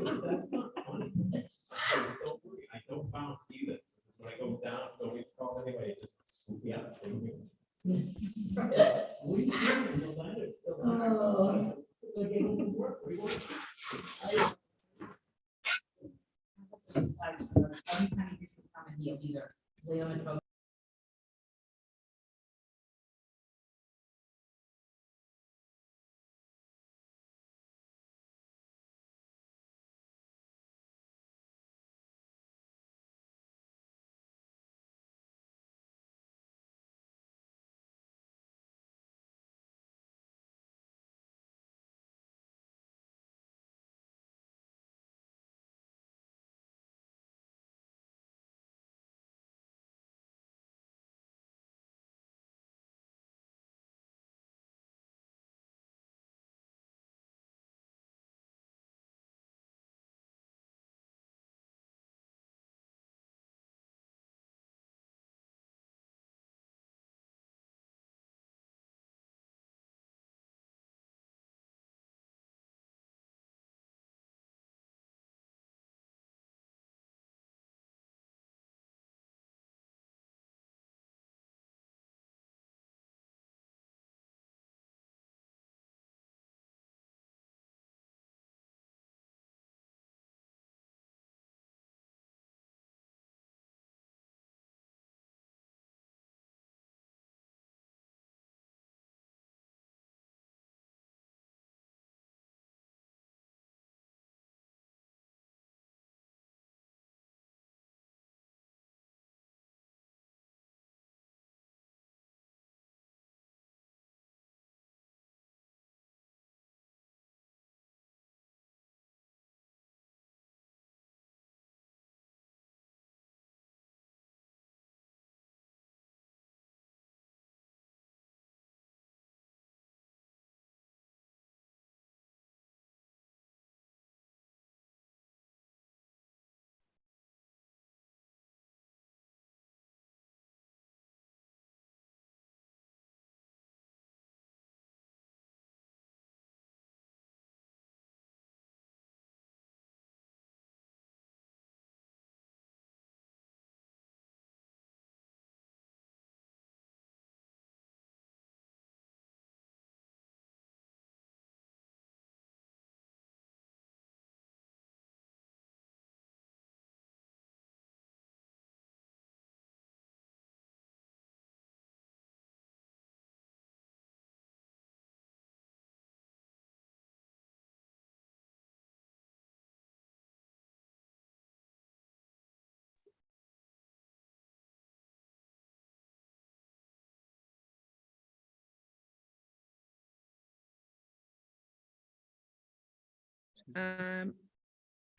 That's not funny. Don't worry, I don't bounce either. When I go down, don't get called anyway, just, yeah. We can, the ladder still. Oh. Like, it doesn't work. We want- Anytime you come in here, either lay on the couch.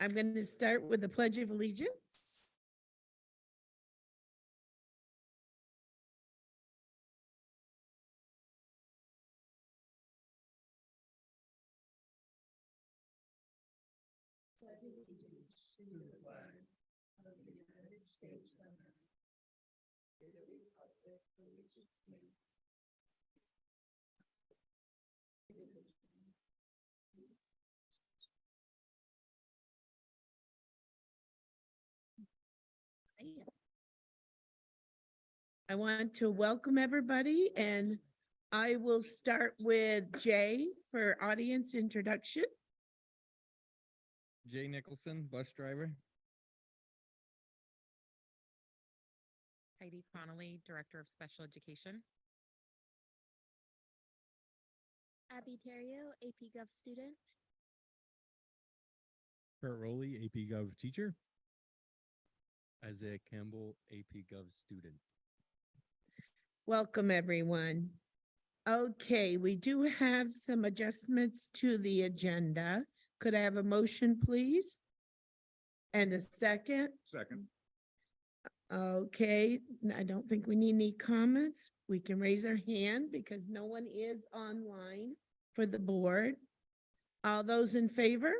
I'm going to start with the Pledge of Allegiance. I want to welcome everybody, and I will start with Jay for audience introduction. Jay Nicholson, bus driver. Heidi Connolly, Director of Special Education. Abby Terrio, AP Gov student. Kurt Rowley, AP Gov teacher. Isaiah Campbell, AP Gov student. Welcome, everyone. Okay, we do have some adjustments to the agenda. Could I have a motion, please? And a second? Second. Okay, I don't think we need any comments. We can raise our hand because no one is online for the board. All those in favor?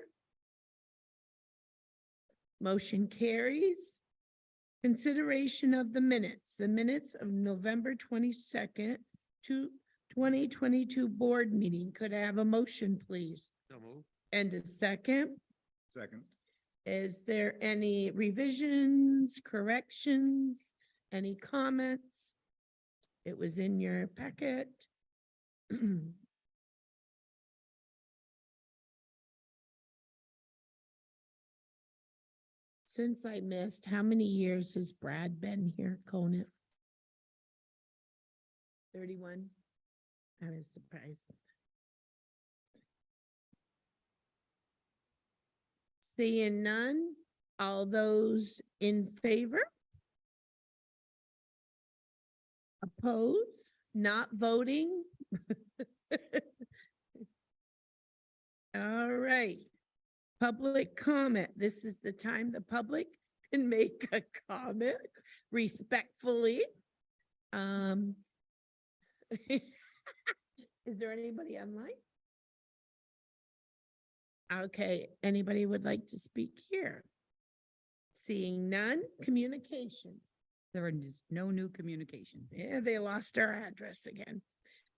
Motion carries. Consideration of the minutes of November 22nd to 2022 board meeting. Could I have a motion, please? So moved. And a second? Second. Is there any revisions, corrections, any comments? It was in your packet. Since I missed, how many years has Brad been here, Conant? 31? I was surprised. Seeing none, all those in favor? Oppose, not voting? All right. Public comment. This is the time the public can make a comment respectfully. Is there anybody online? Okay, anybody would like to speak here? Seeing none, communications. There is no new communication. Yeah, they lost our address again.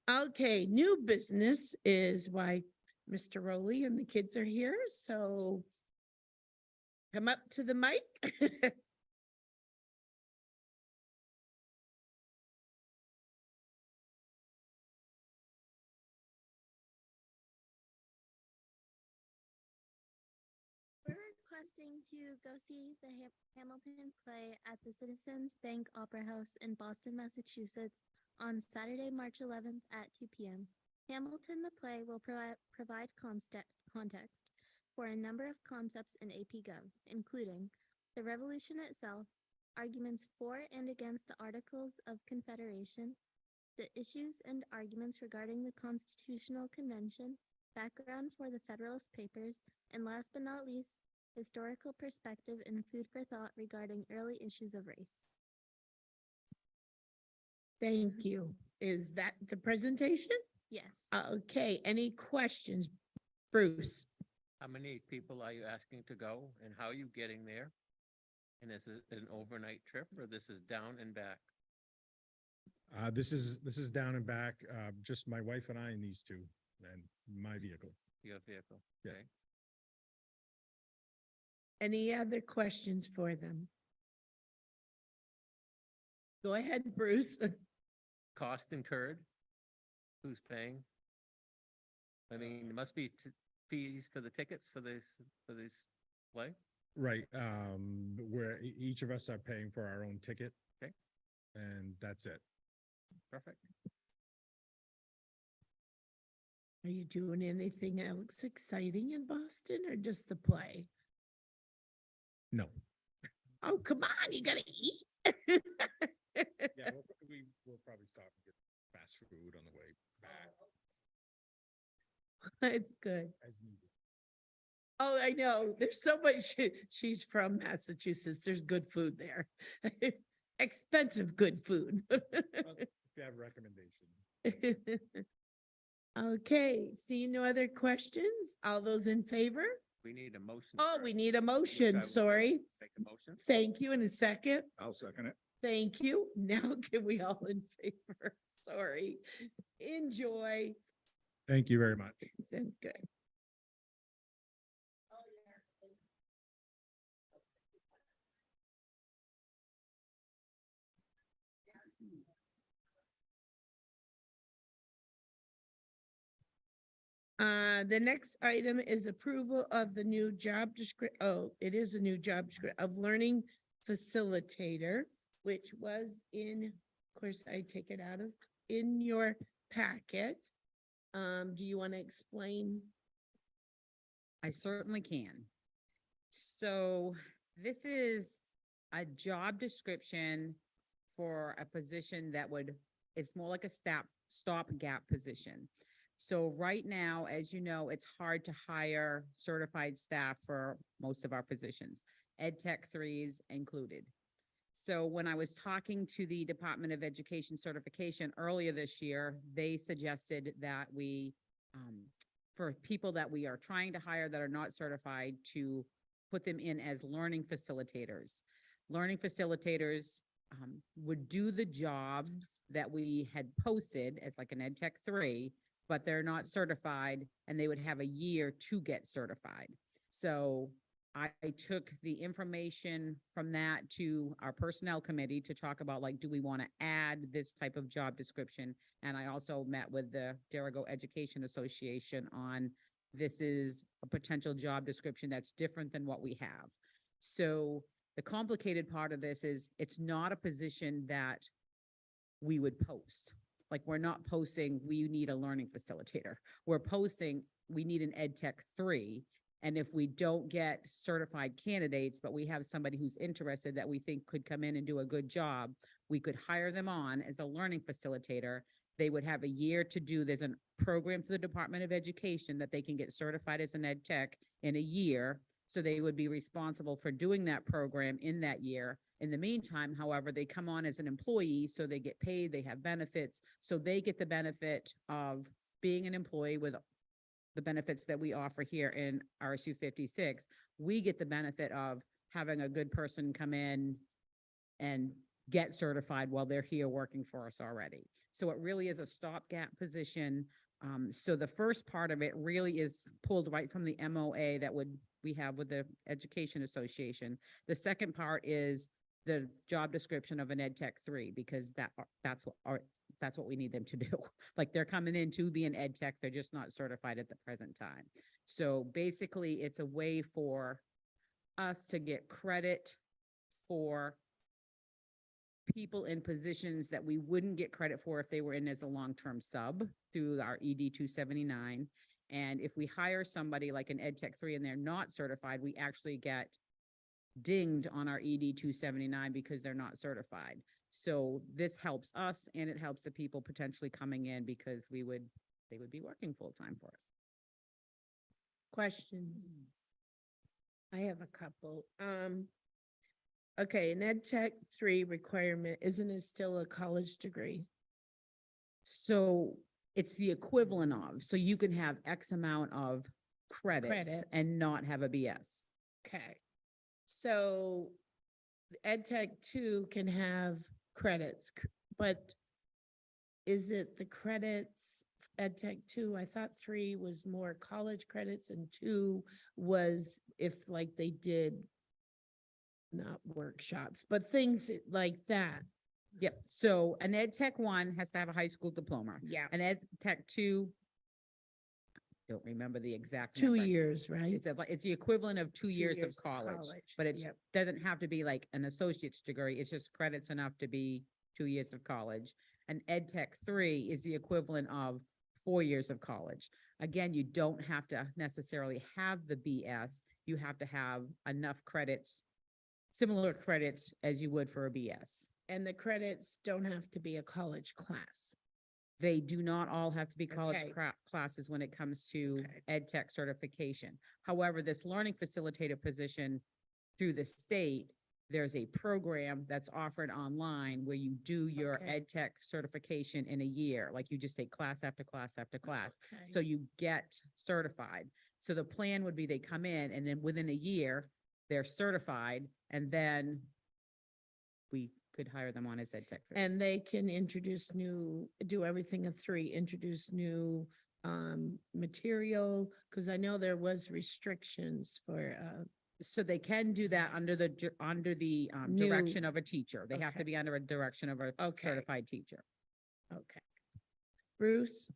Okay, new business is why Mr. Rowley and the kids are here, so come up to the mic. We're requesting to go see the Hamilton play at the Citizens Bank Opera House in Boston, Massachusetts on Saturday, March 11th at 2 p.m. Hamilton, the play, will provide context for a number of concepts in AP Gov, including the Revolution itself, arguments for and against the Articles of Confederation, the issues and arguments regarding the Constitutional Convention, background for the Federalist Papers, and last but not least, historical perspective and food for thought regarding early issues of race. Thank you. Is that the presentation? Yes. Okay, any questions? Bruce? How many people are you asking to go and how are you getting there? And is it an overnight trip or this is down and back? This is down and back, just my wife and I and these two and my vehicle. Your vehicle? Yeah. Okay. Any other questions for them? Go ahead, Bruce. Cost incurred? Who's paying? I mean, there must be fees for the tickets for this play? Right, where each of us are paying for our own ticket. Okay. And that's it. Perfect. Are you doing anything else exciting in Boston or just the play? No. Oh, come on, you gotta eat. Yeah, we'll probably stop and get fast food on the way back It's good. as needed. Oh, I know. There's so much. She's from Massachusetts. There's good food there. Expensive good food. Well, if you have recommendations. Okay, seeing no other questions? All those in favor? We need a motion. Oh, first. we need a Which I motion, will sorry. Make a motion. Thank you. In a second. I'll second it. Thank you. Now can we all in favor? Sorry. Enjoy. Thank you very much. Sounds good. The next item is approval of the new job description. Oh, it is a new job description of learning facilitator, which was in, of course, I take it out of, in your packet. Do you want to explain? I certainly can. So this is a job description for a position that would, it's more like a stopgap position. So right now, as you know, it's hard to hire certified staff for most of our positions, Ed Tech 3s included. So when I was talking to the Department of Education certification earlier this year, they suggested that we, for people that we are trying to hire that are not certified, to put them in as learning facilitators. Learning facilitators would do the jobs that we had posted as like an Ed Tech 3, but they're not certified and they would have a year to get certified. So I took the information from that to our personnel committee to talk about, like, do we want to add this type of job description? And I also met with the Derigo Education Association on, this is a potential job description that's different than what we have. So the complicated part of this is, it's not a position that we would post. Like, we're not posting, we need a learning facilitator. We're posting, we need an Ed Tech 3. And if we don't get certified candidates, but we have somebody who's interested that we think could come in and do a good job, we could hire them on as a learning facilitator. They would have a year to do, there's a program through the Department of Education that they can get certified as an Ed Tech in a year. So they would be responsible for doing that program in that year. In the meantime, however, they come on as an employee, so they get paid, they have benefits. So they get the benefit of being an employee with the benefits that we offer here in RSU 56. We get the benefit of having a good person come in and get certified while they're here working for us already. So it really is a stopgap position. So the first part of it really is pulled right from the MOA that we have with the Education Association. The second part is the job description of an Ed Tech 3, because that's what we need them to do. Like, they're coming in to be an Ed Tech, they're just not certified at the present time. So basically, it's a way for us to get credit for people in positions that we wouldn't get credit for if they were in as a long-term sub through our ED 279. And if we hire somebody like an Ed Tech 3 and they're not certified, we actually get dinged on our ED 279 because they're not certified. So this helps us, and it helps the people potentially coming in, because they would be working full-time for us. Questions? I have a couple. Okay, an Ed Tech 3 requirement, isn't it still a college degree? So it's the equivalent of, so you can have X amount of credits Credits. and not have a BS. Okay. So Ed Tech 2 can have credits, but is it the credits, Ed Tech 2? I thought 3 was more college credits and 2 was if like they did not workshops, but things like that. Yep. So an Ed Tech 1 has to have a high school diploma. Yeah. An Ed Tech 2, don't remember the exact 2 number. years, right? It's the equivalent of 2 years years of of college, college, but it yep. doesn't have to be like an associate's degree. It's just credits enough to be 2 years of college. An Ed Tech 3 is the equivalent of 4 years of college. Again, you don't have to necessarily have the BS. You have to have enough credits, similar credits as you would for a BS. And the credits don't have to be a college class. They do not all have to be college Okay. classes when it comes to Okay. Ed Tech certification. However, this learning facilitator position through the state, there's a program that's offered online where you do your Okay. Ed Tech certification in a year. Like, you just take class after class after class. Okay. So you get certified. So the plan would be they come in and then within a year, they're certified, and then we could hire them on as Ed Tech. And they can introduce do everything at 3, introduce new material, because I know there was restrictions for, So they can do that under the New- direction of a teacher. They have to Okay. be under a direction of a Okay. certified teacher. okay. Bruce?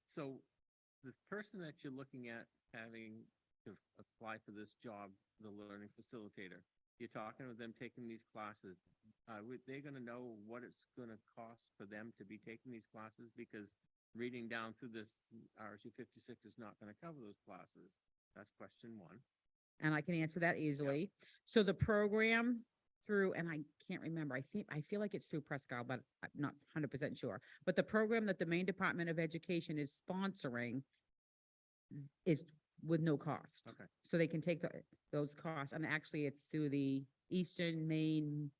So the person that you're looking at having to apply for this job, the learning facilitator, you're talking with them taking these classes. They're gonna know what it's gonna cost for them to be taking these classes, because reading down through this RSU 56 is not gonna cover those classes. That's question one. And I can answer that easily. So the program through, and I can't remember, I feel like it's through Prescal, but I'm not 100% sure. But the program that the Maine Department of Education is sponsoring is with no cost. Okay. So they can take those costs, and actually it's through the Eastern Maine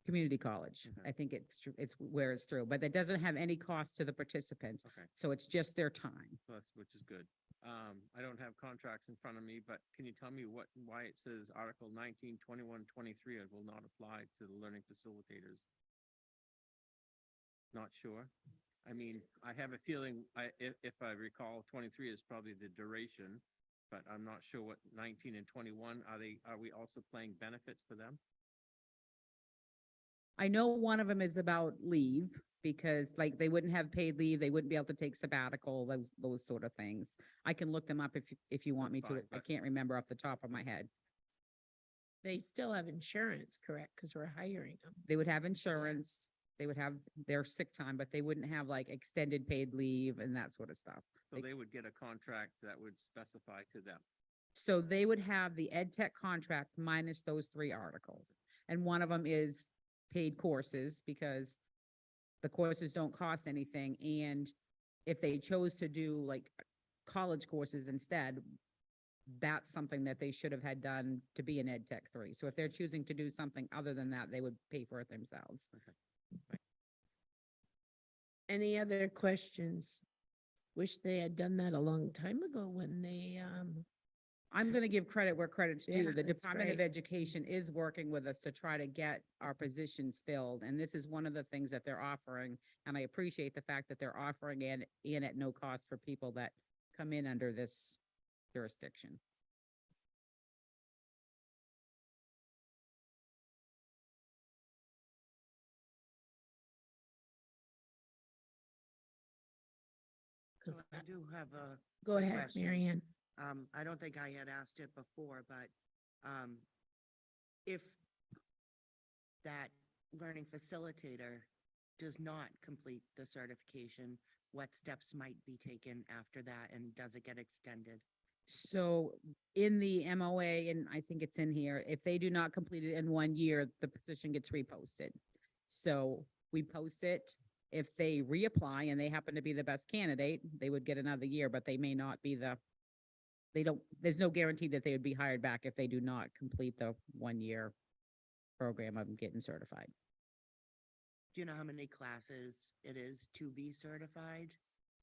Community College. Okay. I think it's where it's through, but that doesn't have any cost to the participants. Okay. So it's just their time. So which is good. I don't have contracts in front of me, but can you tell me why it says Article 19, 21, 23 will not apply to the learning facilitators? Not sure. I mean, I have a feeling, if I recall, 23 is probably the duration, but I'm not sure what 19 and 21, are we also playing benefits for them? I know one of them is about leave because like they wouldn't have paid leave, they wouldn't be able to take sabbatical, those sort of things. I can look them up if you want me That's to. fine, I but- can't remember off the top of my head. They still have insurance, correct? Because we're hiring them. They would have insurance, they would have their sick time, but they wouldn't have like extended paid leave and that sort of stuff. So they would get a contract that would specify to them. So they would have the ed tech contract minus those three articles. And one of them is paid courses because the courses don't cost anything. And if they chose to do like college courses instead, that's something that they should have had done to be an ed tech 3. So if they're choosing to do something other than that, they would pay for it themselves. Any other questions? Wish they had done that a long time ago when they, I'm gonna give credit where credit's Yeah, due. The that's Department of great. Education is working with us to try to get our positions filled, and this is one of the things that they're offering. And I appreciate the fact that they're offering it in at no cost for people that come in under this jurisdiction. So I do have a, go ahead, question. Mary Ann. I don't think I had asked it before, but, if that learning facilitator does not complete the certification, what steps might be taken after that, and does it get extended? So in the MOA, and I think it's in here, if they do not complete it in 1 year, the position gets reposted. So we post it. If they reapply and they happen to be the best candidate, they would get another year, but they may not be there's no guarantee that they would be hired back if they do not complete the 1 year program of getting certified. Do you know how many classes it is to be certified?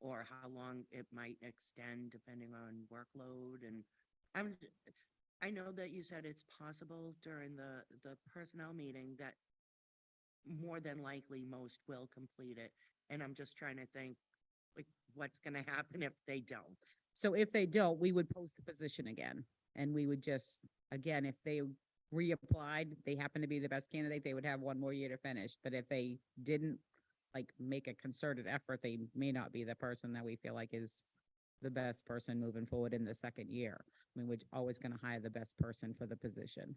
Or how long it might extend depending on workload? And I know that you said it's possible during the personnel meeting that more than likely most will complete it. And I'm just trying to think, like, what's gonna happen if they don't? So if they don't, we would post the position again. And we would just, again, if they reapplied, they happen to be the best candidate, they would have 1 more year to finish. But if they didn't like make a concerted effort, they may not be the person that we feel like is the best person moving forward in the second year. I mean, we're always going to hire the best person for the position.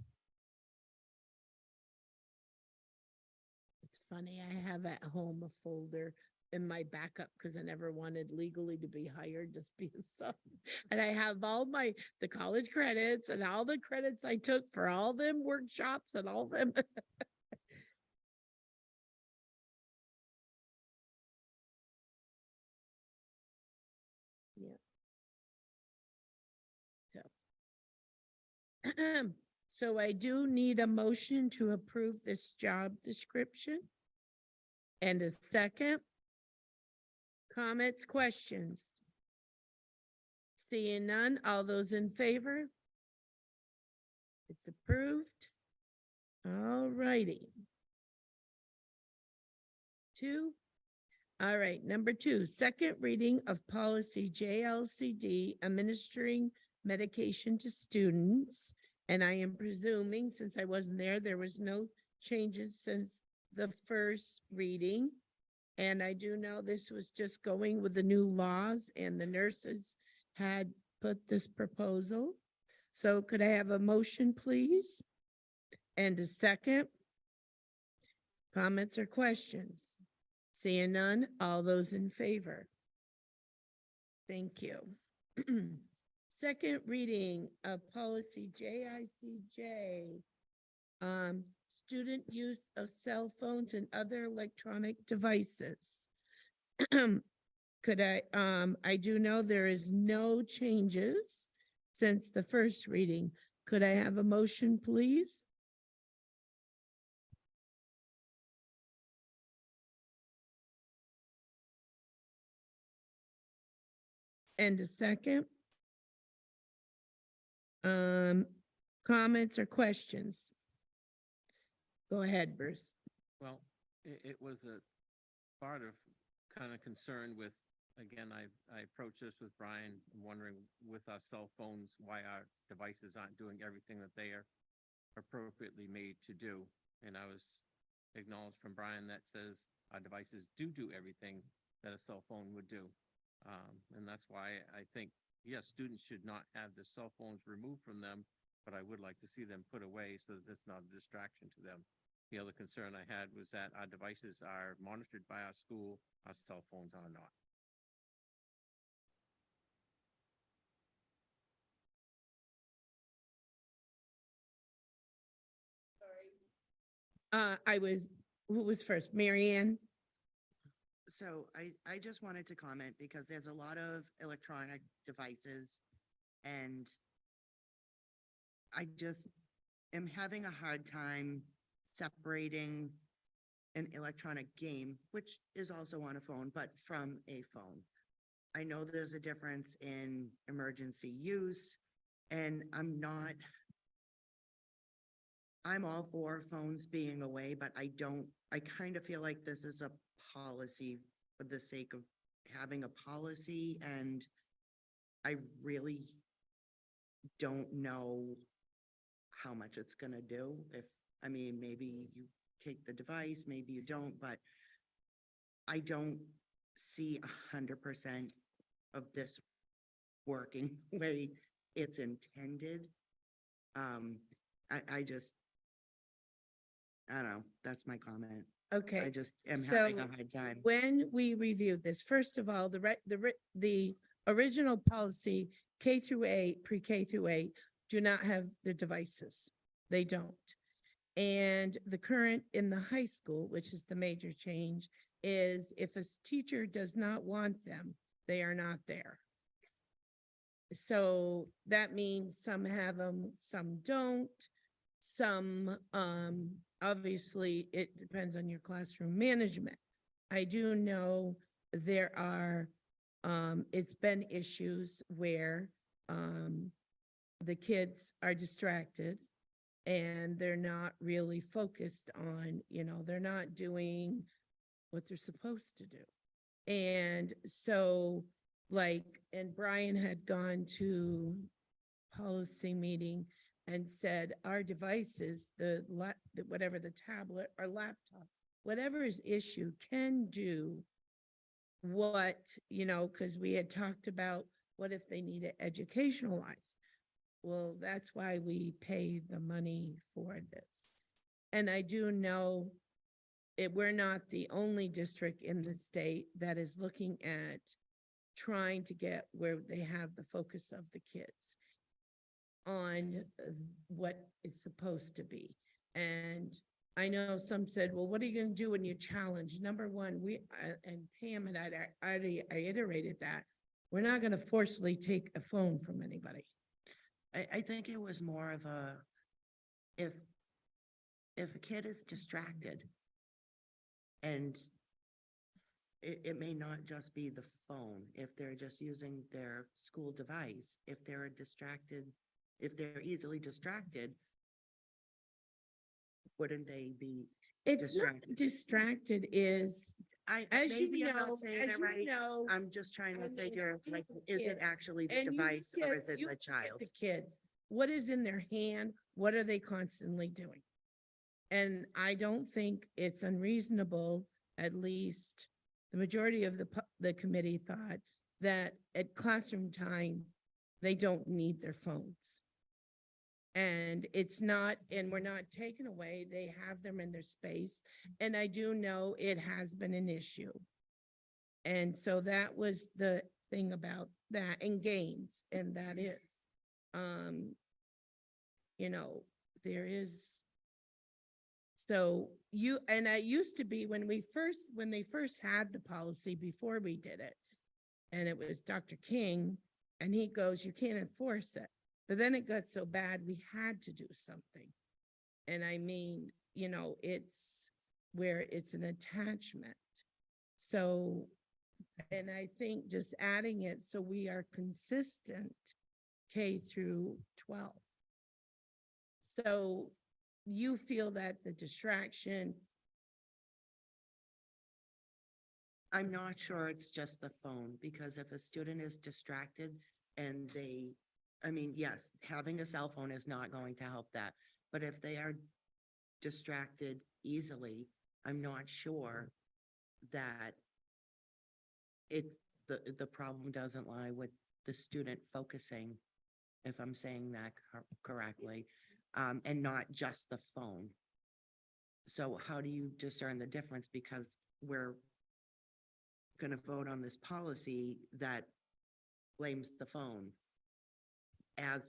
It's funny, I have at home a folder in my backup because I never wanted legally to be hired just because so. And I have all the college credits and all the credits I took for all them workshops and all them. So I do need a motion to approve this job description. And a second. Comments, questions? Seeing none, all those in favor? It's approved. All righty. 2. All right, number 2, second reading of policy JLCD, administering medication to students. And I am presuming, since I wasn't there was no changes since the first reading. And I do know this was just going with the new laws and the nurses had put this proposal. So could I have a motion, please? And a second? Comments or questions? Seeing none, all those in favor? Thank you. Second reading of policy JICJ. Student use of cell phones and other electronic devices. Could I do know there is no changes since the first reading. Could I have a motion, please? And a second? Comments or questions? Go ahead, Bruce. Well, it was a part of kind of concerned with, again, I approached this with Brian, wondering with our cell phones, why our devices aren't doing everything that they are appropriately made to do. And I was acknowledged from Brian that says our devices do everything that a cell phone would do. And that's why I think, yes, students should not have the cell phones removed from them, but I would like to see them put away so that it's not a distraction to them. The other concern I had was that our devices are monitored by our school, our cell phones are not. Who was first? Mary Ann? So I just wanted to comment because there's a lot of electronic devices and I just am having a hard time separating an electronic game, which is also on a phone, but from a phone. I know there's a difference in emergency use and I'm all for phones being away, but I kind of feel like this is a policy for the sake of having a policy, and I really don't know how much it's gonna do. Maybe you take the device, maybe you don't, but I don't see 100% of this working the way it's intended. I don't know, that's my comment. I Okay. just am having a So hard time. when we reviewed this, first of all, the original policy, K through 8, pre-K through 8, do not have the devices. They don't. And the current in the high school, which is the major change, is if a teacher does not want them, they are not there. So that means some have them, some don't. Some, obviously, it depends on your classroom management. I do know there are, it's been issues where, the kids are distracted and they're not really focused on, they're not doing what they're supposed to do. And so and Brian had gone to policy meeting and said, our devices, whatever the tablet or laptop, whatever is issued can do what, because we had talked about what if they need it educationalized. Well, that's why we pay the money for this. And I do know we're not the only district in the state that is looking at trying to get where they have the focus of the kids on what is supposed to be. And I know some said, well, what are you going to do when you challenge? Number one, and Pam and I iterated that. We're not going to forcibly take a phone from anybody. I think it was more of if a kid is distracted and it may not just be the phone, if they're just using their school device, if they're easily distracted, wouldn't they be It's not distracted is, as maybe you I'm know, not saying it right. I'm just trying to I mean, figure, I like, have a is it kid, actually the and you device or look is it you the look at child? the kids, what is in their hand? What are they constantly doing? And I don't think it's unreasonable, at least the majority of the committee thought that at classroom time, they don't need their phones. And it's not, and we're not taking away, they have them in their space. And I do know it has been an issue. And so that was the thing about that, and games, and that is, there is. So and I used to be when they first had the policy before we did it, and it was Dr. King, and he goes, you can't enforce it. But then it got so bad, we had to do something. And I mean, it's where it's an attachment. So, and I think just adding it so we are consistent K through 12. So you feel that the distraction, I'm not sure it's just the phone, because if a student is distracted and I mean, yes, having a cell phone is not going to help that. But if they are distracted easily, I'm not sure that the problem doesn't lie with the student focusing, if I'm saying that correctly, and not just the phone. So how do you discern the difference? Because we're gonna vote on this policy that blames the phone as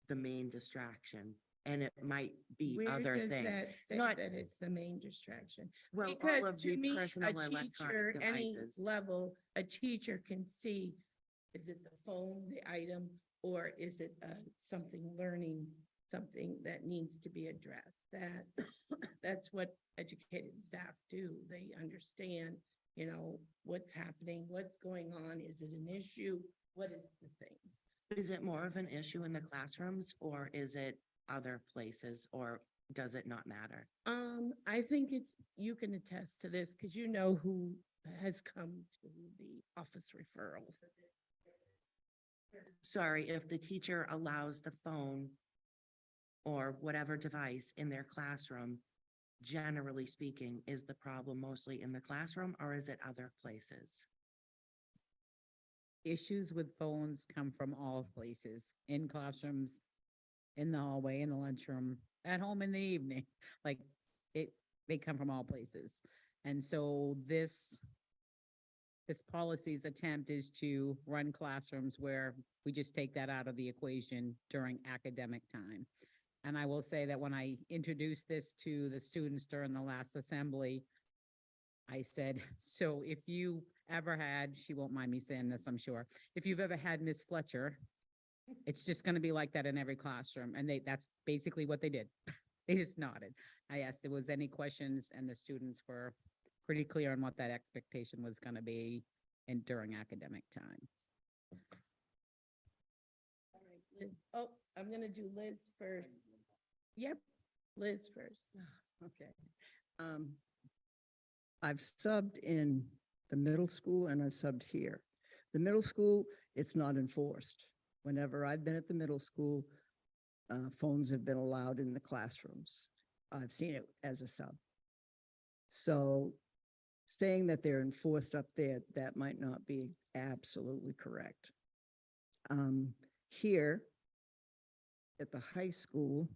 the main distraction, and it might be Where other does things. that say Not- that it's the main distraction? Well, all Because of to the me, a personal teacher, electronic any devices. level, a teacher can see, is it the phone, the item, or is it something learning, something that needs to be addressed? That's what educated staff do. They understand, you know, what's happening, what's going on, is it an issue? What is the things? Is it more of an issue in the classrooms, or is it other places, or does it not matter? I think you can attest to this because you know who has come to the office referrals. Sorry, if the teacher allows the phone or whatever device in their classroom, generally speaking, is the problem mostly in the classroom, or is it other places? Issues with phones come from all places, in classrooms, in the hallway, in the lunchroom, at home in the evening. Like, they come from all places. And so this policy's attempt is to run classrooms where we just take that out of the equation during academic time. And I will say that when I introduced this to the students during the last assembly, I said, so if you ever had, she won't mind me saying this, I'm sure, if you've ever had Miss Fletcher, it's just gonna be like that in every classroom. And that's basically what they did. They just nodded. I asked if there was any questions, and the students were pretty clear on what that expectation was gonna be during academic time. All right, Liz. Oh, I'm gonna do Liz first. Yep, Liz first. Okay. I've subbed in the middle school and I've subbed here. The middle school, it's not enforced. Whenever I've been at the middle school, phones have been allowed in the classrooms. I've seen it as a sub. So saying that they're enforced up there, that might not be absolutely correct. Here at the high school,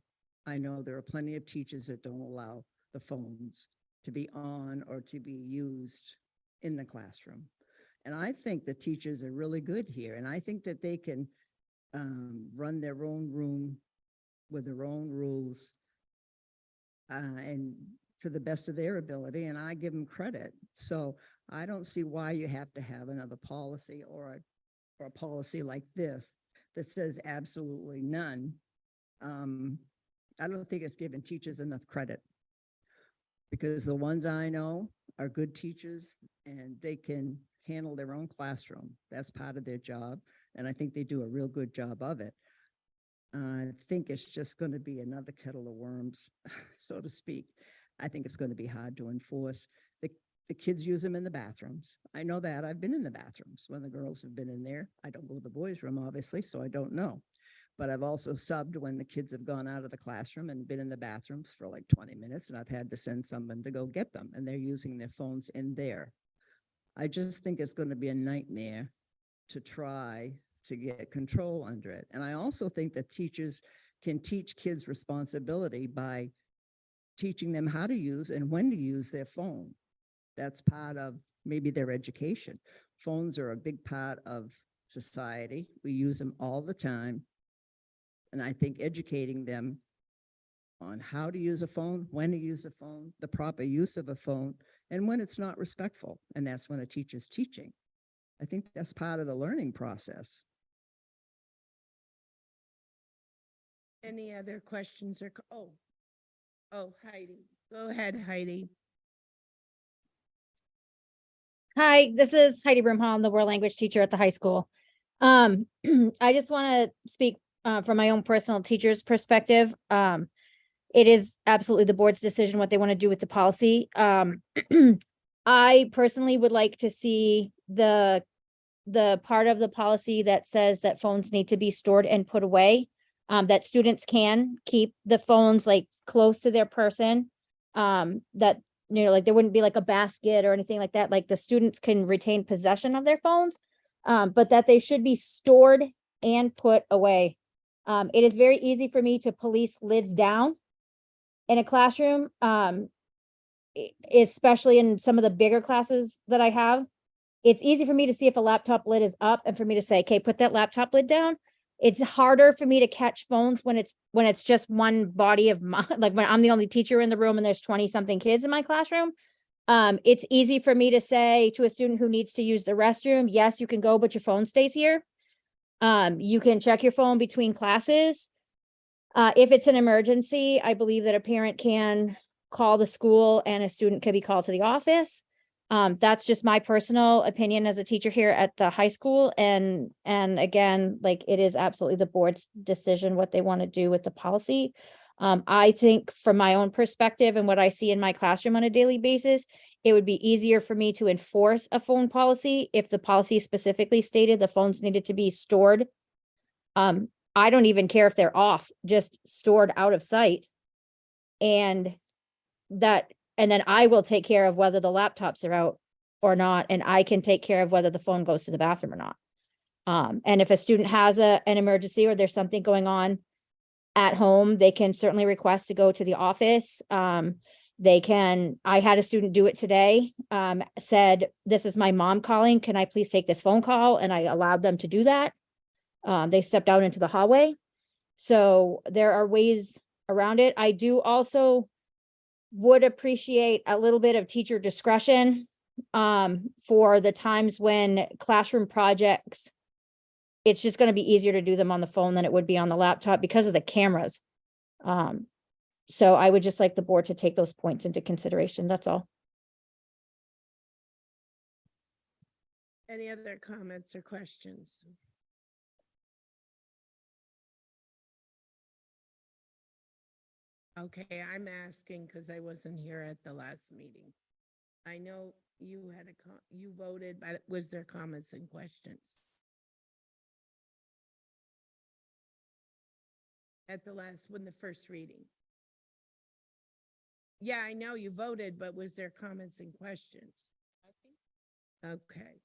I know there are plenty of teachers that don't allow the phones to be on or to be used in the classroom. And I think the teachers are really good here. And I think that they can run their own room with their own rules and to the best of their ability. And I give them credit. So I don't see why you have to have another policy or a policy like this that says absolutely none. I don't think it's giving teachers enough credit, because the ones I know are good teachers and they can handle their own classroom. That's part of their job. And I think they do a real good job of it. I think it's just going to be another kettle of worms, so to speak. I think it's going to be hard to enforce. The kids use them in the bathrooms. I know that. I've been in the bathrooms when the girls have been in there. I don't go to the boys' room, obviously, so I don't know. But I've also subbed when the kids have gone out of the classroom and been in the bathrooms for like 20 minutes, and I've had to send someone to go get them, and they're using their phones in there. I just think it's going to be a nightmare to try to get control under it. And I also think that teachers can teach kids responsibility by teaching them how to use and when to use their phone. That's part of maybe their education. Phones are a big part of society. We use them all the time. And I think educating them on how to use a phone, when to use a phone, the proper use of a phone, and when it's not respectful. And that's when a teacher's teaching. I think that's part of the learning process. Any other questions or, Heidi, go ahead, Heidi. Hi, this is Heidi Brimhall. I'm the world language teacher at the high school. I just want to speak from my own personal teacher's perspective. It is absolutely the board's decision what they want to do with the policy. I personally would like to see the part of the policy that says that phones need to be stored and put away. That students can keep the phones like close to their person. That, you know, like there wouldn't be like a basket or anything like that. Like the students can retain possession of their phones. But that they should be stored and put away. It is very easy for me to police lids down in a classroom. Especially in some of the bigger classes that I have. It's easy for me to see if a laptop lid is up and for me to say, okay, put that laptop lid down. It's harder for me to catch phones when it's just one body of my, like when I'm the only teacher in the room and there's 20 something kids in my classroom. It's easy for me to say to a student who needs to use the restroom, yes, you can go, but your phone stays here. You can check your phone between classes. If it's an emergency, I believe that a parent can call the school and a student can be called to the office. That's just my personal opinion as a teacher here at the high school. And again, like it is absolutely the board's decision what they want to do with the policy. I think from my own perspective and what I see in my classroom on a daily basis, it would be easier for me to enforce a phone policy if the policy specifically stated the phones needed to be stored. I don't even care if they're off, just stored out of sight. And then I will take care of whether the laptops are out or not, and I can take care of whether the phone goes to the bathroom or not. And if a student has an emergency or there's something going on at home, they can certainly request to go to the office. I had a student do it today, said, this is my mom calling. Can I please take this phone call? And I allowed them to do that. They stepped out into the hallway. So there are ways around it. I do also would appreciate a little bit of teacher discretion for the times when classroom projects, it's just going to be easier to do them on the phone than it would be on the laptop because of the cameras. So I would just like the board to take those points into consideration. That's all. Any other comments or questions? Okay, I'm asking because I wasn't here at the last meeting. I know you had you voted, but was there comments and questions? At the first reading? Yeah, I know you voted, but was there comments and questions? Okay.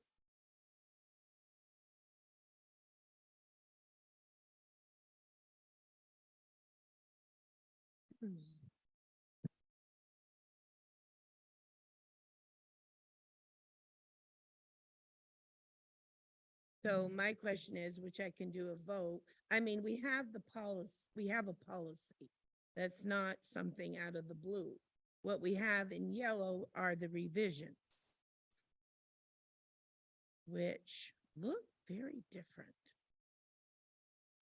So my question is, which I can do a vote. I mean, we have the policy, we have a policy. That's not something out of the blue. What we have in yellow are the revisions, which look very different.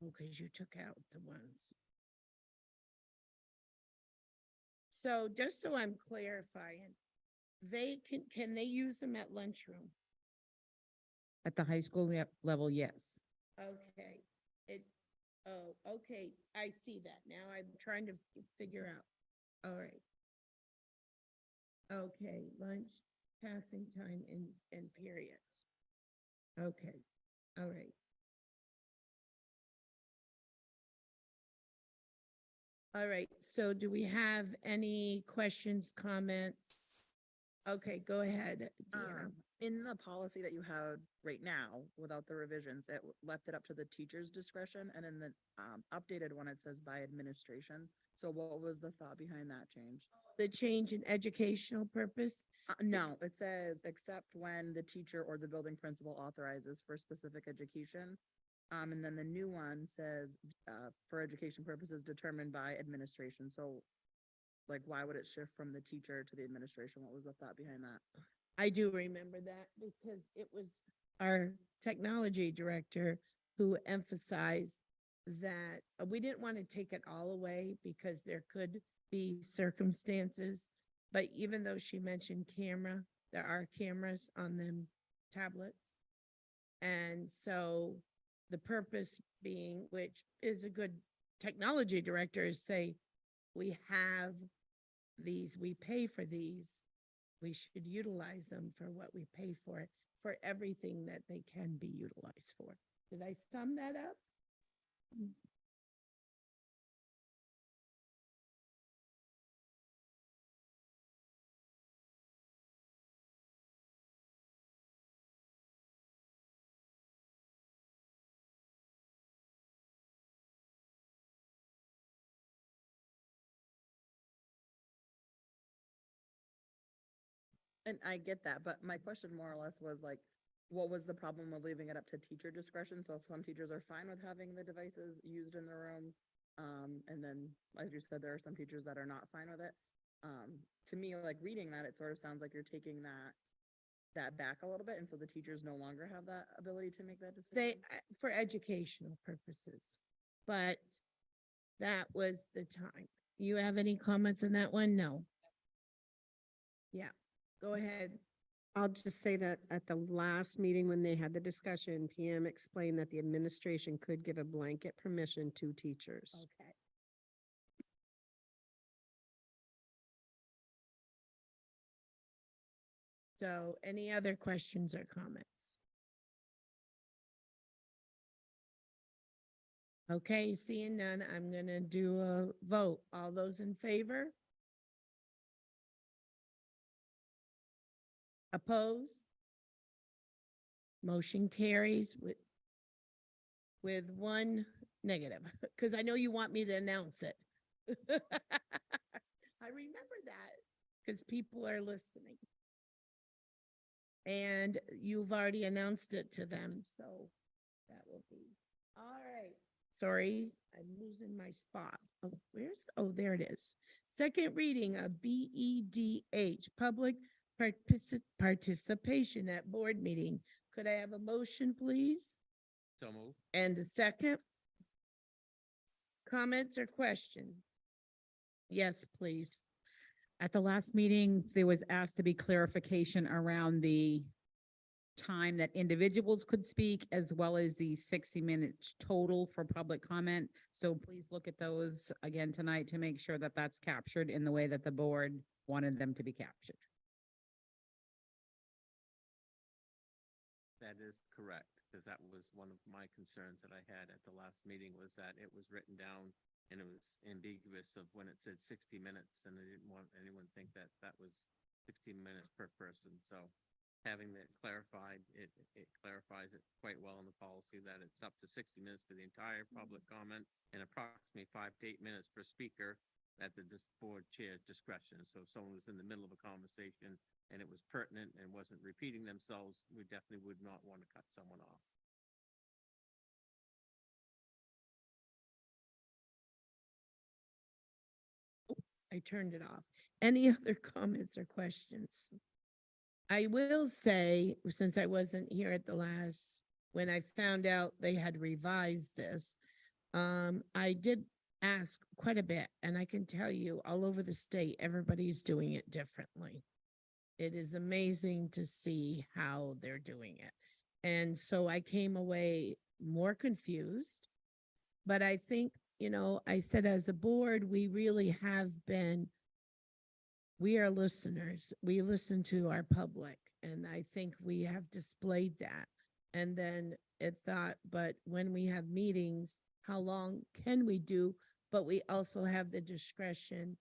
Because you took out the ones. So just so I'm clarifying, can they use them at lunchroom? At the high school level, yes. Okay, okay, I see that now. I'm trying to figure out. All right. Okay, lunch, passing time and periods. Okay, all right. All right, so do we have any questions, comments? Okay, go ahead, Deanna. In the policy that you have right now, without the revisions, it left it up to the teacher's discretion, and in the updated one, it says by administration. So what was the thought behind that change? The change in educational purpose? No, it says except when the teacher or the building principal authorizes for specific education. And then the new one says for education purposes determined by administration. So like, why would it shift from the teacher to the administration? What was the thought behind that? I do remember that because it was our technology director who emphasized that we didn't want to take it all away because there could be circumstances. But even though she mentioned camera, there are cameras on them tablets. And so the purpose being, which is a good technology director, is say, we have these, we pay for these, we should utilize them for what we pay for everything that they can be utilized for. Did I sum that up? And I get that, but my question more or less was like, what was the problem of leaving it up to teacher discretion? So if some teachers are fine with having the devices used in their room, and then, as you said, there are some teachers that are not fine with it. To me, like reading that, it sort of sounds like you're taking that back a little bit, and so the teachers no longer have that ability to make that They, decision. for educational purposes, but that was the time. You have any comments on that one? No. Yeah, go ahead. I'll just say that at the last meeting, when they had the discussion, PM explained that the administration could give a blanket permission to teachers. Okay. So any other questions or comments? Okay, seeing none, I'm gonna do a vote. All those in favor? Opposed? Motion carries with one negative, because I know you want me to announce it. I remember that, because people are listening. And you've already announced it to them, so that will be, all right. Sorry, I'm losing my spot. Oh, there it is. Second reading of BEDH, public participation at board meeting. Could I have a motion, please? So move. And a second? Comments or questions? Yes, please. At the last meeting, there was asked to be clarification around the time that individuals could speak as well as the 60 minutes total for public comment. So please look at those again tonight to make sure that that's captured in the way that the board wanted them to be captured. That is correct, because that was one of my concerns that I had at the last meeting, was that it was written down and it was ambiguous of when it said 60 minutes, and I didn't want anyone to think that that was 60 minutes per person. So having that clarified, it clarifies it quite well in the policy that it's up to 60 minutes for the entire public comment and approximately 5 to 8 minutes per speaker at the board chair discretion. So if someone was in the middle of a conversation and it was pertinent and wasn't repeating themselves, we definitely would not want to cut someone off. I turned it off. Any other comments or questions? I will say, since I wasn't here at the last, when I found out they had revised this, I did ask quite a bit, and I can tell you all over the state, everybody's doing it differently. It is amazing to see how they're doing it. And so I came away more confused, but I think, I said as a board, we really have been, we are listeners. We listen to our public, and I think we have displayed that. And then it thought, but when we have meetings, how long can we do? But we also have the discretion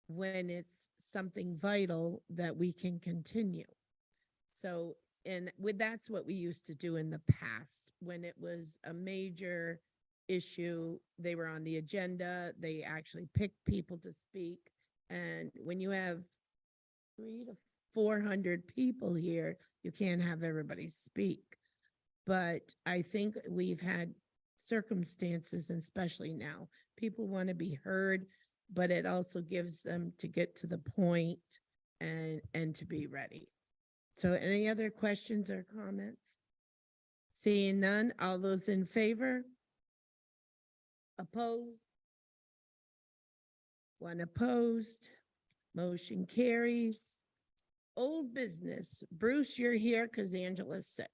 when it's something vital that we can continue. So, and that's what we used to do in the past. When it was a major issue, they were on the agenda, they actually picked people to speak. And when you have 300 to 400 people here, you can't have everybody speak. But I think we've had circumstances, and especially now, people want to be heard, but it also gives them to get to the point and to be ready. So any other questions or comments? Seeing none, all those in favor? Opposed? One opposed. Motion carries. Old business. Bruce, you're here because Angela's sick.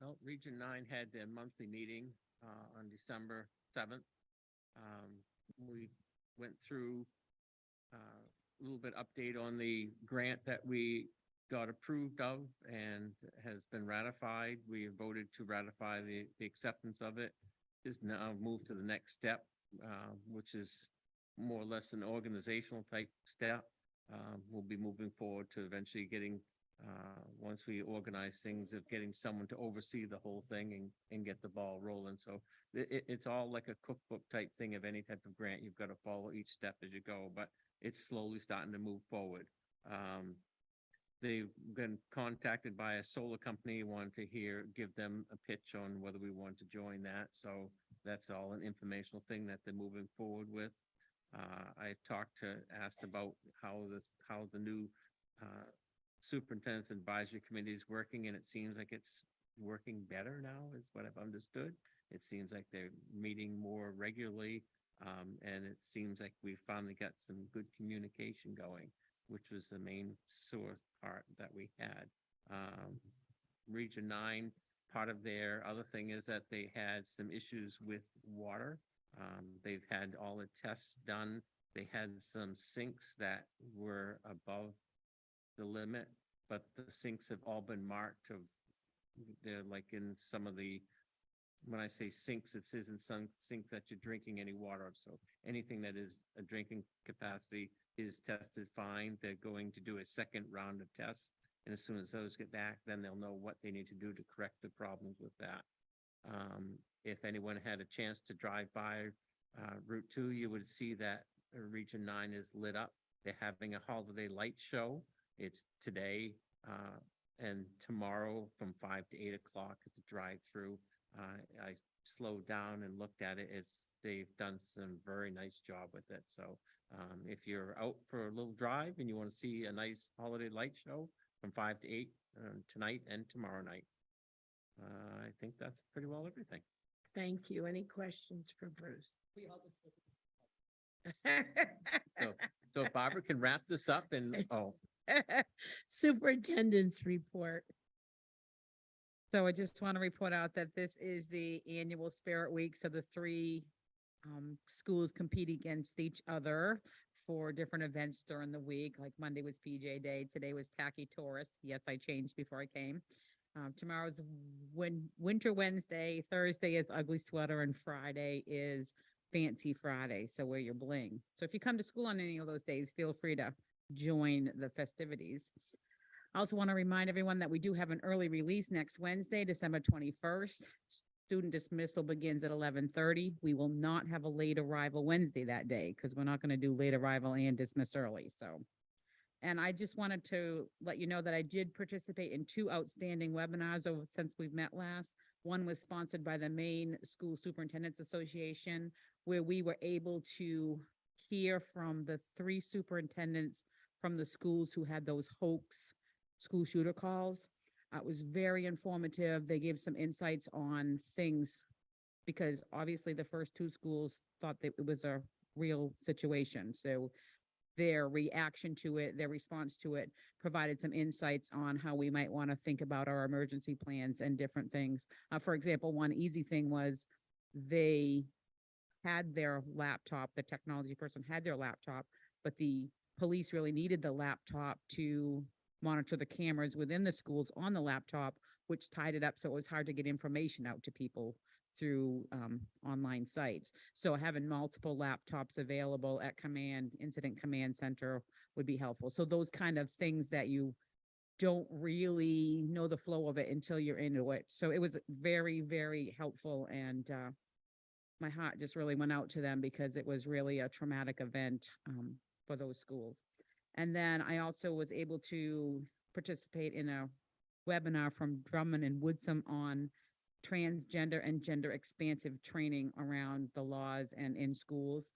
Well, Region 9 had their monthly meeting on December 7th. We went through little bit update on the grant that we got approved of and has been ratified. We voted to ratify the acceptance of it. Is now moved to the next step, which is more or less an organizational type step. We'll be moving forward to eventually getting, once we organize things, of getting someone to oversee the whole thing and get the ball rolling. So it's all like a cookbook type thing of any type of grant. You've got to follow each step as you go, but it's slowly starting to move forward. They've been contacted by a solar company, wanted to give them a pitch on whether we want to join that. So that's all an informational thing that they're moving forward with. I asked about how the new superintendent's advisory committee is working, and it seems like it's working better now, is what I've understood. It seems like they're meeting more regularly, and it seems like we finally got some good communication going, which was the main source part that we had. Region 9, part of their other thing is that they had some issues with water. They've had all the tests done. They had some sinks that were above the limit, but the sinks have all been marked they're like in some of the, when I say sinks, it isn't some sink that you're drinking any water of. So anything that is a drinking capacity is tested fine. They're going to do a second round of tests. And as soon as those get back, then they'll know what they need to do to correct the problems with that. If anyone had a chance to drive by Route 2, you would see that Region 9 is lit up. They're having a holiday light show. It's today and tomorrow from 5 to 8 o'clock. It's a drive-through. I slowed down and looked at it. They've done some very nice job with it. So if you're out for a little drive and you want to see a nice holiday light show from 5 to 8 tonight and tomorrow night, I think that's pretty well everything. Thank you. Any questions for Bruce? So if Barbara can wrap this up and, Superintendent's report. So I just want to report out that this is the annual Spirit Week. So the three schools compete against each other for different events during the week. Like Monday was PJ Day. Today was Tacky Taurus. Yes, I changed before I came. Tomorrow's Winter Wednesday. Thursday is Ugly Sweater, and Friday is Fancy Friday. So wear your bling. So if you come to school on any of those days, feel free to join the festivities. I also want to remind everyone that we do have an early release next Wednesday, December 21st. Student dismissal begins at 11:30. We will not have a late arrival Wednesday that day because we're not going to do late arrival and dismiss early. So, and I just wanted to let you know that I did participate in 2 outstanding webinars since we've met last. One was sponsored by the Maine School Superintendents Association, where we were able to hear from the 3 superintendents from the schools who had those hoax school shooter calls. It was very informative. They gave some insights on things because obviously the first 2 schools thought that it was a real situation. So their reaction to it, their response to it provided some insights on how we might want to think about our emergency plans and different things. For example, one easy thing was they had their laptop, the technology person had their laptop, but the police really needed the laptop to monitor the cameras within the schools on the laptop, which tied it up so it was hard to get information out to people through online sites. So having multiple laptops available at incident command center would be helpful. So those kind of things that you don't really know the flow of it until you're into it. So it was very, very helpful, and my heart just really went out to them because it was really a traumatic event for those schools. And then I also was able to participate in a webinar from Drummond and Woodsum on transgender and gender expansive training around the laws and in schools.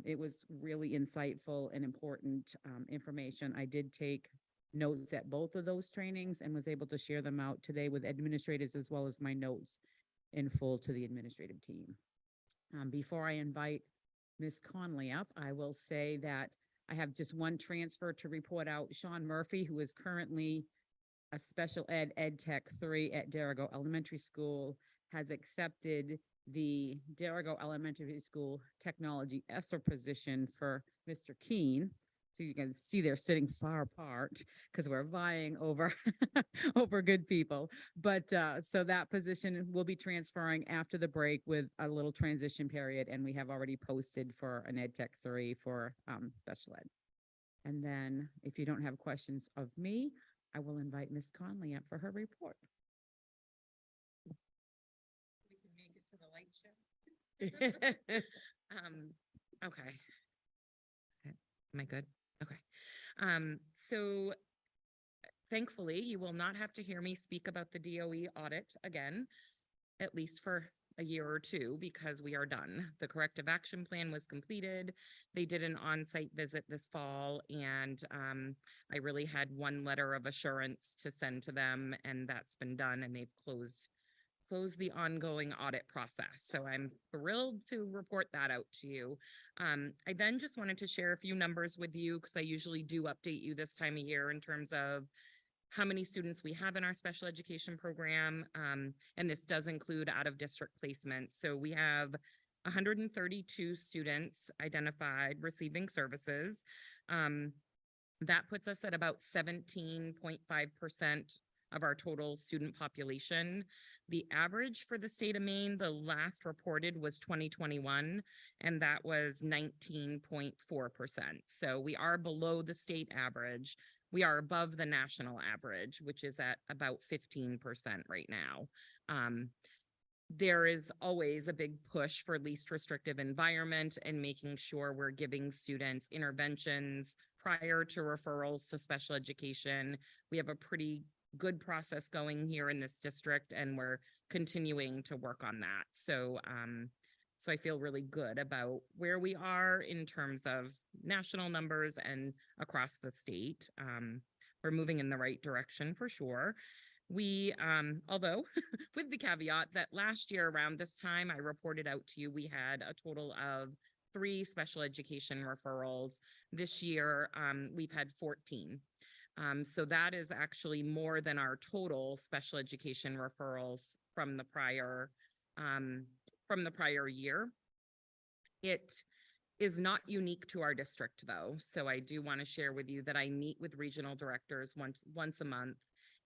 It was really insightful and important information. I did take notes at both of those trainings and was able to share them out today with administrators as well as my notes in full to the administrative team. Before I invite Ms. Conley up, I will say that I have just one transfer to report out. Sean Murphy, who is currently a special ed Tech 3 at Derigo Elementary School, has accepted the Derigo Elementary School Technology ESSER position for Mr. Keene. So you can see they're sitting far apart because we're vying over over good people. But so that position will be transferring after the break with a little transition period, and we have already posted for an Ed Tech 3 for special ed. And then if you don't have questions of me, I will invite Miss Conley up for her report. We can make it to the light show. Okay. Am I good? Okay. So thankfully, you will not have to hear me speak about the DOE audit again, at least for a year or two, because we are done. The corrective action plan was completed. They did an on-site visit this fall, and I really had one letter of assurance to send to them, and that's been done, and they've closed the ongoing audit process. So I'm thrilled to report that out to you. I then just wanted to share a few numbers with you because I usually do update you this time of year in terms of how many students we have in our special education program. And this does include out of district placements. So we have 132 students identified receiving services. That puts us at about 17.5% of our total student population. The average for the state of Maine, the last reported was 2021, and that was 19.4%. So we are below the state average. We are above the national average, which is at about 15% right now. There is always a big push for least restrictive environment and making sure we're giving students interventions prior to referrals to special education. We have a pretty good process going here in this district, and we're continuing to work on that. So I feel really good about where we are in terms of national numbers and across the state. We're moving in the right direction for sure. We, although with the caveat that last year around this time, I reported out to you, we had a total of 3 special education referrals. This year, we've had 14. So that is actually more than our total special education referrals from the prior year. It is not unique to our district though. So I do want to share with you that I meet with regional directors once a month,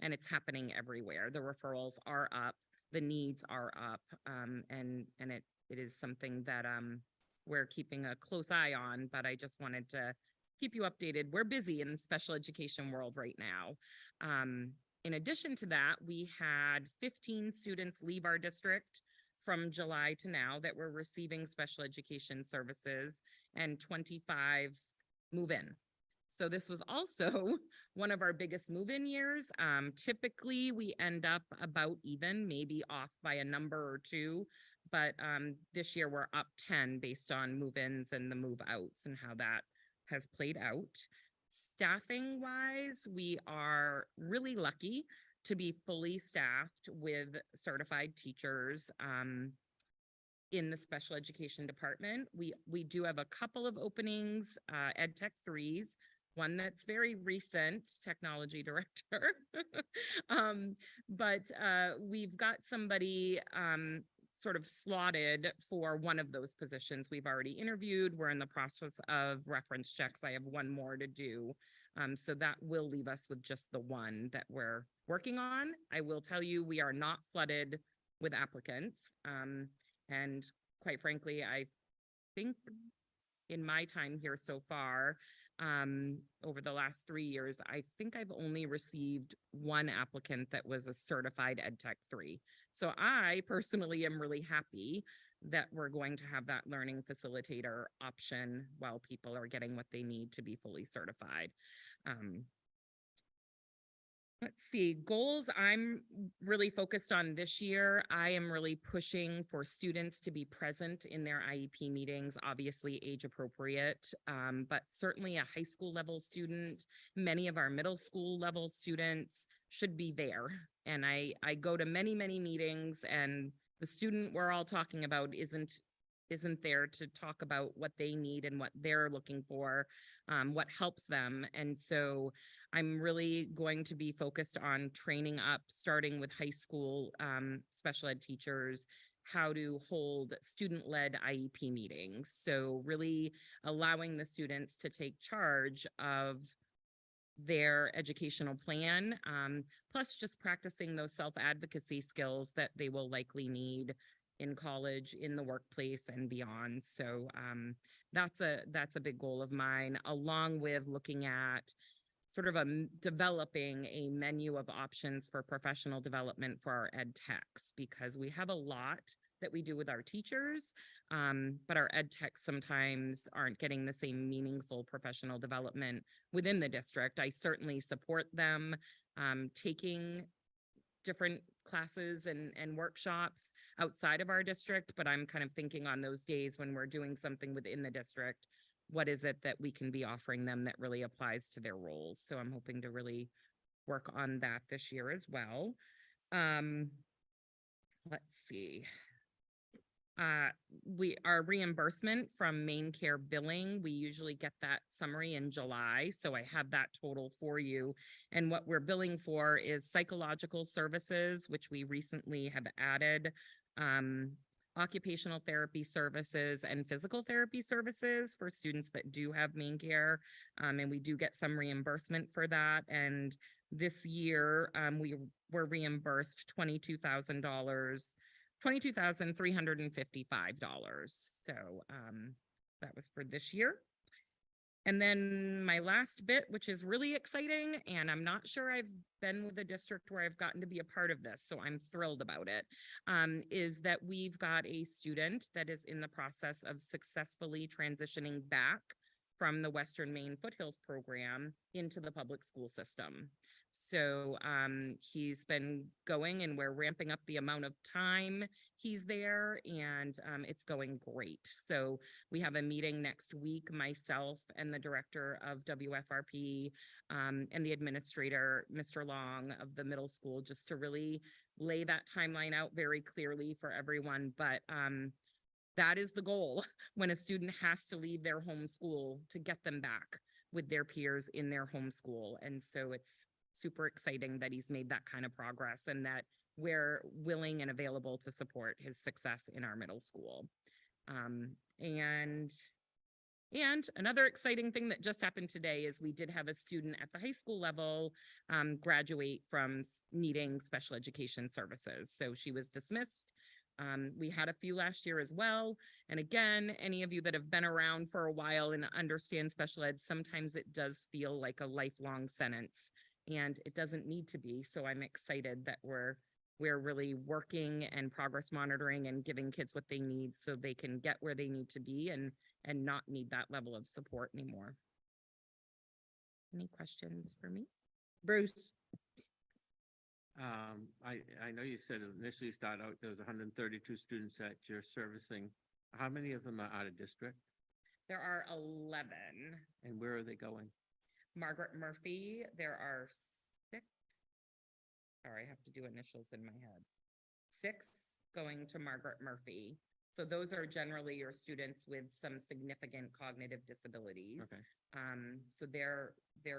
and it's happening everywhere. The referrals are up, the needs are up, and it is something that we're keeping a close eye on, but I just wanted to keep you updated. We're busy in the special education world right now. In addition to that, we had 15 students leave our district from July to now that were receiving special education services, and 25 move in. So this was also one of our biggest move-in years. Typically, we end up about even, maybe off by a number or two, but this year we're up 10 based on move-ins and the move-outs and how that has played out. Staffing wise, we are really lucky to be fully staffed with certified teachers in the special education department. We do have a couple of openings, Ed Tech 3s, one that's very recent, technology director. But we've got somebody sort of slotted for one of those positions. We've already interviewed. We're in the process of reference checks. I have one more to do. So that will leave us with just the one that we're working on. I will tell you, we are not flooded with applicants. And quite frankly, I think in my time here so far, over the last 3 years, I think I've only received one applicant that was a certified Ed Tech 3. So I personally am really happy that we're going to have that learning facilitator option while people are getting what they need to be fully certified. Let's see, goals I'm really focused on this year. I am really pushing for students to be present in their IEP meetings, obviously age appropriate, but certainly a high school level student, many of our middle school level students should be there. And I go to many meetings, and the student we're all talking about isn't there to talk about what they need and what they're looking for, what helps them. And so I'm really going to be focused on training up, starting with high school special ed teachers, how to hold student-led IEP meetings. So really allowing the students to take charge of their educational plan, plus just practicing those self-advocacy skills that they will likely need in college, in the workplace, and beyond. So that's a big goal of mine, along with looking at sort of developing a menu of options for professional development for our ed techs, because we have a lot that we do with our teachers, but our ed techs sometimes aren't getting the same meaningful professional development within the district. I certainly support them taking different classes and workshops outside of our district, but I'm kind of thinking on those days when we're doing something within the district, what is it that we can be offering them that really applies to their roles? So I'm hoping to really work on that this year as well. Let's see. Our reimbursement from main care billing, we usually get that summary in July. So I have that total for you. And what we're billing for is psychological services, which we recently have added, occupational therapy services and physical therapy services for students that do have main care. And we do get some reimbursement for that. And this year, we were reimbursed $22,355. So that was for this year. And then my last bit, which is really exciting, and I'm not sure I've been with a district where I've gotten to be a part of this, so I'm thrilled about it, is that we've got a student that is in the process of successfully transitioning back from the Western Maine Foothills program into the public school system. So he's been going, and we're ramping up the amount of time he's there, and it's going great. So we have a meeting next week, myself and the director of WFRP and the administrator, Mr. Long of the middle school, just to really lay that timeline out very clearly for everyone. But that is the goal when a student has to leave their home school, to get them back with their peers in their home school. And so it's super exciting that he's made that kind of progress, and that we're willing and available to support his success in our middle school. And another exciting thing that just happened today is we did have a student at the high school level graduate from needing special education services. So she was dismissed. We had a few last year as well. And again, any of you that have been around for a while and understand special ed, sometimes it does feel like a lifelong sentence, and it doesn't need to be. So I'm excited that we're really working and progress monitoring and giving kids what they need so they can get where they need to be and not need that level of support anymore. Any questions for me? Bruce? I know you said initially started out, there was 132 students that you're servicing. How many of them are out of district? There are 11. And where are they going? Margaret Murphy, there are 6. Sorry, I have to do initials in my head. 6 going to Margaret Murphy. So those are generally your students with some significant cognitive disabilities. Okay. So they're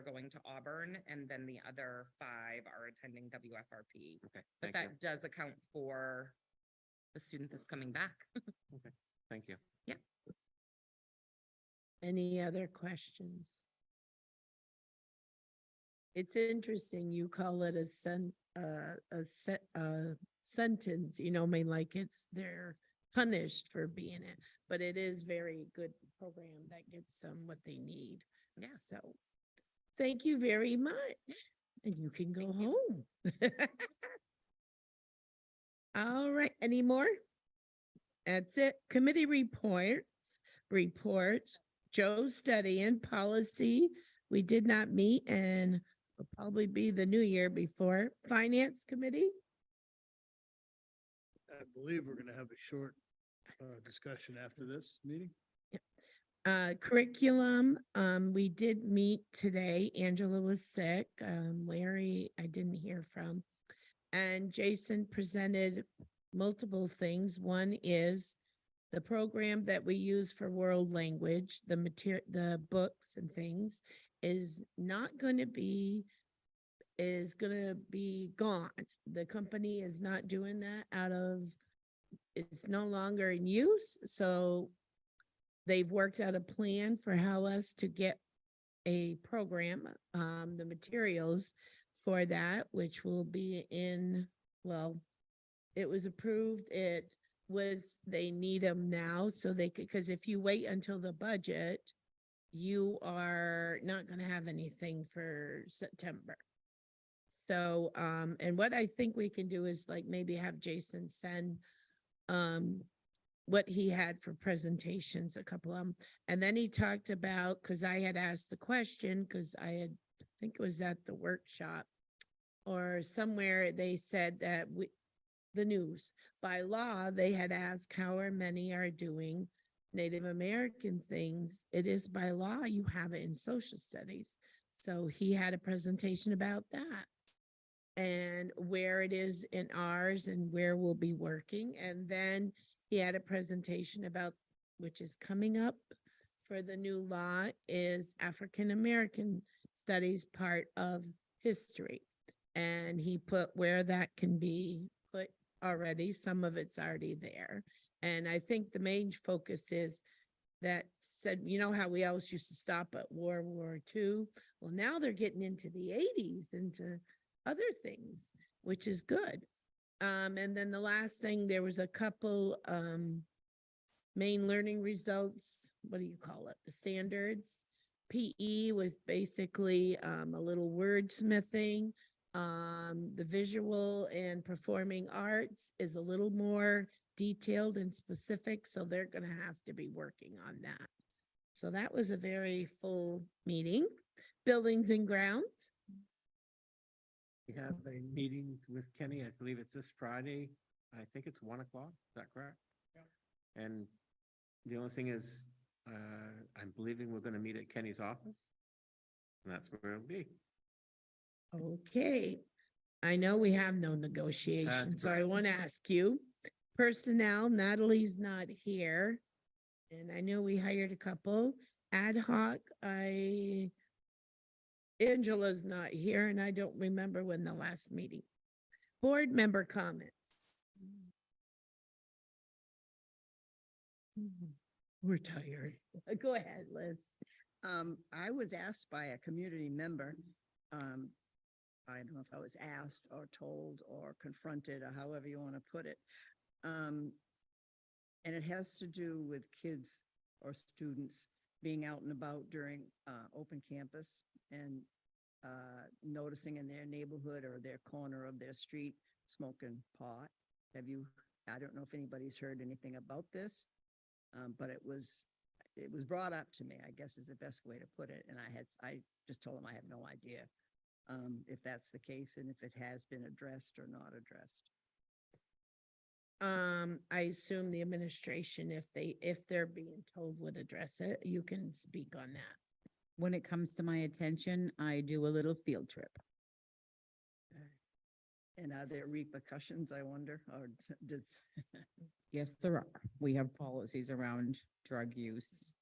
going to Auburn, and then the other 5 are attending WFRP. Okay. But that does account for the student that's coming back. Okay. Thank you. Yeah. Any other questions? It's interesting, you call it a sentence, you know, I mean, like they're punished for being it, but it is very good program that gets them what they need. Yeah. So, thank you very much, and you can go home. All right, any more? That's it. Committee reports, Joe studying policy. We did not meet, and it'll probably be the new year before. Finance Committee? I believe we're gonna have a short discussion after this meeting. Curriculum, we did meet today. Angela was sick. Larry, I didn't hear from. And Jason presented multiple things. One is the program that we use for world language, the books and things is going to be gone. The company is not doing that out of it's no longer in use, so they've worked out a plan for how us to get a program, the materials for that, which will be in, well, it was approved, it was, they need them now, so they could, because if you wait until the budget, you are not gonna have anything for September. So, and what I think we can do is like maybe have Jason send, what he had for presentations, a couple of them. And then he talked about, because I had asked the question, because I had, I think it was at the workshop or somewhere, they said that the news, by law, they had asked how many are doing Native American things. It is by law, you have it in social studies. So he had a presentation about that and where it is in ours and where we'll be working. And then he had a presentation about, which is coming up for the new law, is African American studies part of history. And he put where that can be put already. Some of it's already there. And I think the main focus is that said, you know how we always used to stop at World War II? Well, now they're getting into the 80s, into other things, which is good. And then the last thing, there was a couple main learning results. What do you call it? The standards. PE was basically a little wordsmithing. The visual and performing arts is a little more detailed and specific, so they're going to have to be working on that. So that was a very full meeting. Buildings and grounds. We have a meeting with Kenny, I believe it's this Friday. I think it's 1 o'clock, is that correct? Yeah. And the only thing is, I'm believing we're gonna meet at Kenny's office. And that's where it'll be. Okay. I know we have no negotiations, so I correct. want to ask you. Personnel, Natalie's not here. And I know we hired a couple. Ad hoc, Angela's not here and I don't remember when the last meeting. Board member comments. We're tired. Go ahead, Liz. I was asked by a community member, I don't know if I was asked or told or confronted or however you want to put it. And it has to do with kids or students being out and about during open campus and noticing in their neighborhood or their corner of their street smoking pot. I don't know if anybody's heard anything about this, but it was brought up to me, I guess is the best way to put it. And I just told them I have no idea if that's the case and if it has been addressed or not addressed. I assume the administration, if they're being told, would address it. You can speak on that. When it comes to my attention, I do a little field trip. And are there repercussions, I wonder, or does? Yes, there are. We have policies around drug use.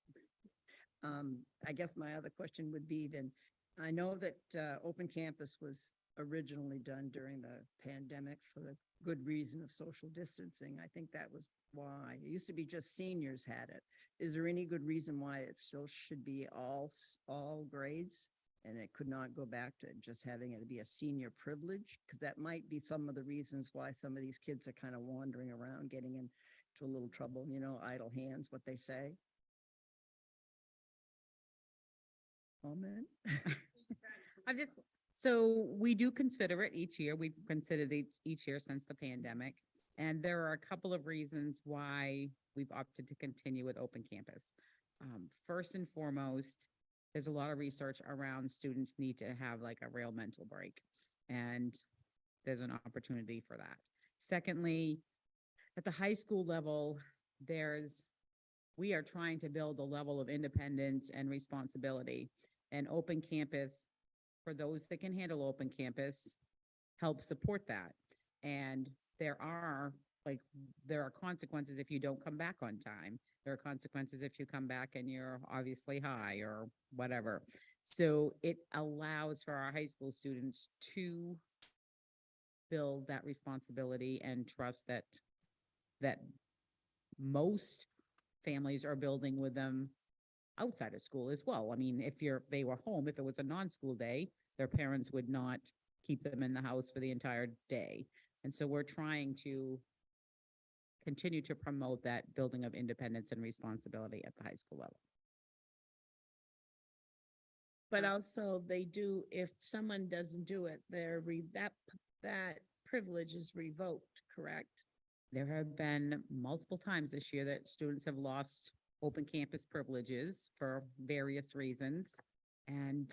I guess my other question would be then, I know that open campus was originally done during the pandemic for the good reason of social distancing. I think that was why. It used to be just seniors had it. Is there any good reason why it still should be all grades? And it could not go back to just having it be a senior privilege? Because that might be some of the reasons why some of these kids are kind of wandering around, getting into a little trouble, idle hands, what they say. Comment? So we do consider it each year. We've considered it each year since the pandemic. And there are a couple of reasons why we've opted to continue with open campus. First and foremost, there's a lot of research around students need to have like a real mental break. And there's an opportunity for that. Secondly, at the high school level, we are trying to build a level of independence and responsibility. And open campus, for those that can handle open campus, help support that. And there are consequences if you don't come back on time. There are consequences if you come back and you're obviously high or whatever. So it allows for our high school students to build that responsibility and trust that Most families are building with them outside of school as well. I mean, they were home, if it was a non-school day, their parents would not keep them in the house for the entire day. And so we're trying to continue to promote that building of independence and responsibility at the high school level. But also they do, if someone doesn't do it, that privilege is revoked, correct? There have been multiple times this year that students have lost open campus privileges for various reasons. And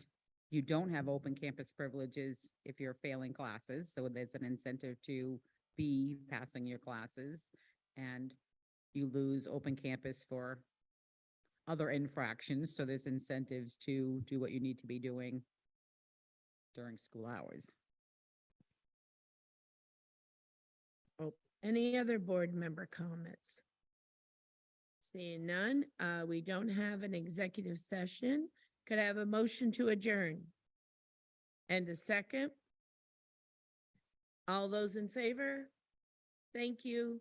you don't have open campus privileges if you're failing classes, so there's an incentive to be passing your classes. And you lose open campus for other infractions, so there's incentives to do what you need to be doing during school hours. Oh, any other board member comments? Seeing none, we don't have an executive session. Could I have a motion to adjourn? And a second? All those in favor? Thank you.